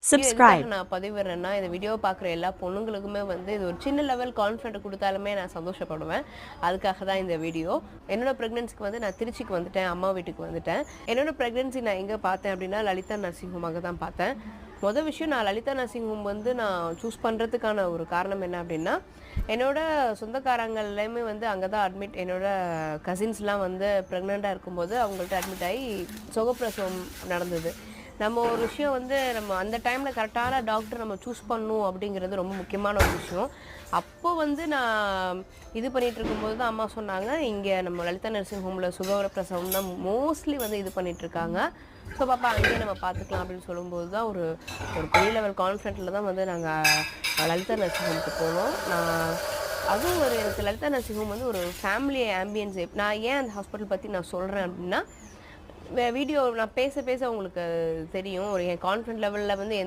subscribe. நான் பதிவிடுறேன்னா இந்த video பார்க்குற எல்லா பொண்ணுங்களுக்குமே வந்து இது ஒரு சின்ன லெவல் கான்ஃபிடென்ட் கொடுத்தாலுமே நான் சந்தோஷப்படுவேன். அதுக்காக தான் இந்த வீடியோ. என்னோட ப்ரெக்னன்சிக்கு வந்து நான் திருச்சிக்கு வந்துட்டேன், அம்மா வீட்டுக்கு வந்துட்டேன். என்னோட ப்ரெக்னன்சி நான் எங்கே பார்த்தேன் அப்படின்னா லலிதா நர்சிங் ஹோமாக தான் பார்த்தேன். மொதல் விஷயம், நான் லலிதா நர்சிங் ஹோம் வந்து நான் சூஸ் பண்ணுறதுக்கான ஒரு காரணம் என்ன அப்படின்னா, என்னோட சொந்தக்காரங்கள்லையுமே வந்து அங்கே தான் அட்மிட். என்னோட கசின்ஸ்லாம் வந்து ப்ரெக்னெண்ட்டாக இருக்கும்போது அவங்கள்ட்ட அட்மிட் ஆகி சுகப்பிரசவம் நடந்தது. நம்ம ஒரு விஷயம் வந்து நம்ம அந்த டைமில் கரெக்டான டாக்டர் நம்ம சூஸ் பண்ணணும் அப்படிங்கிறது ரொம்ப முக்கியமான ஒரு விஷயம். அப்போ வந்து நான் இது பண்ணிகிட்டு இருக்கும்போது தான் அம்மா சொன்னாங்க, இங்கே நம்ம லலிதா நர்சிங் ஹோமில் சுகப்பிரசவம் தான் மோஸ்ட்லி வந்து இது பண்ணிகிட்ருக்காங்க. ஸோ பாப்பா அங்கேயே நம்ம பார்த்துக்கலாம் அப்படின்னு சொல்லும்போது தான் ஒரு ஒரு பெரிய லெவல் கான்ஃபிடென்ட்டில் தான் வந்து நாங்கள் லலிதா நர்சிங் ஹோமுக்கு போனோம். அதுவும் எனக்கு லலிதா நர்சிங் ஹோம் வந்து ஒரு ஃபேமிலி ஆம்பியன்ஸ். நான் ஏன் அந்த ஹாஸ்பிட்டல் பற்றி நான் சொல்கிறேன் அப்படின்னா, வீடியோ நான் பேச உங்களுக்கு தெரியும். ஒரு என் கான்ஃபிடென்ட் லெவலில் வந்து எந்த